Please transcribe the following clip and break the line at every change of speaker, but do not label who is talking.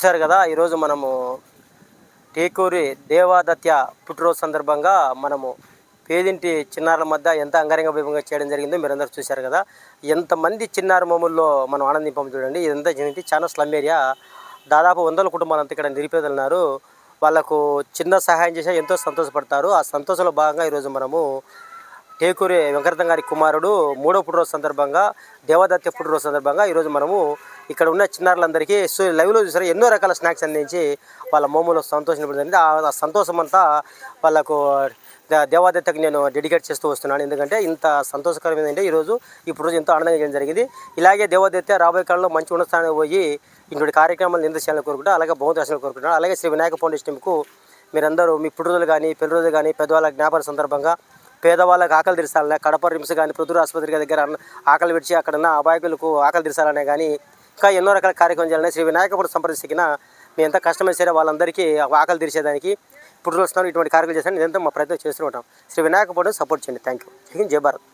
చూశారు కదా, ఈరోజు మనము టేకూరి దేవాదత్య పుట్టినరోజు సందర్భంగా మనము పేదింటి చిన్నారుల మధ్య ఎంత అంగరంగ వైభవంగా చేయడం జరిగిందో మీరందరూ చూశారు కదా. ఎంతమంది చిన్నారు మామూల్లో మనం ఆనందింపం చూడండి. ఇదంతా జరిగింది చాలా స్లమ్ ఏరియా. దాదాపు 100 కుటుంబాలంతా ఇక్కడ నిరుపేదలు ఉన్నారు. వాళ్ళకు చిన్న సహాయం చేసినా ఎంతో సంతోషపడతారు. ఆ సంతోషంలో భాగంగా ఈరోజు మనము టేకూరి వెంకటరత్నం గారి కుమారుడు 3వ పుట్టినరోజు సందర్భంగా, దేవాదత్య పుట్టినరోజు సందర్భంగా ఈరోజు మనము ఇక్కడ ఉన్న చిన్నారులందరికీ లైవ్లో చూసారు ఎన్నో రకాల స్నాక్స్ అందించి వాళ్ళ మోములో సంతోషపడింది. ఆ సంతోషం అంతా వాళ్ళకు దేవాదత్తకు నేను డెడికేట్ చేస్తూ వస్తున్నాను. ఎందుకంటే ఇంత సంతోషకరమైందంటే ఈరోజు ఇప్పుడు ఎంతో ఆనందంగా చేయడం జరిగింది. ఇలాగే దేవాదత్య రాబోయే కాలంలో మంచి ఉన్నత స్థానానికి పోయి ఇటువంటి కార్యక్రమాలు నిర్వహించాలని కోరుకుంటున్నాను. అలాగే బహుదర్శనం కోరుకుంటున్నాను. అలాగే శ్రీ వినాయక ఫౌండేషన్కు మీరందరూ మీ పుట్టినరోజులు కానీ పెళ్లి రోజులు కానీ పెద్దవాళ్ళ జ్ఞాపన సందర్భంగా పేదవాళ్ళకి ఆకలి తీర్చాలనే కడప రిమ్స్ కానీ ప్రొద్దురు ఆసుపత్రి దగ్గర ఆకలి విడిచి అక్కడ ఉన్న అబాయకులకు ఆకలి తీర్చాలనే కానీ ఇంకా ఎన్నో రకాల కార్యక్రమం చేయాలని శ్రీ వినాయకపురం సంప్రదించిన మీ ఎంత కష్టమైన సరే వాళ్ళందరికీ ఆకలి తీర్చేదానికి పుట్టినరోజు ఇటువంటి కార్యక్రమాలు చేస్తాను. ఇదంతా మా ప్రయత్నం చేస్తూ ఉంటాం. శ్రీ వినాయకపురం సపోర్ట్ చేయండి. Thank you. జై భారత్.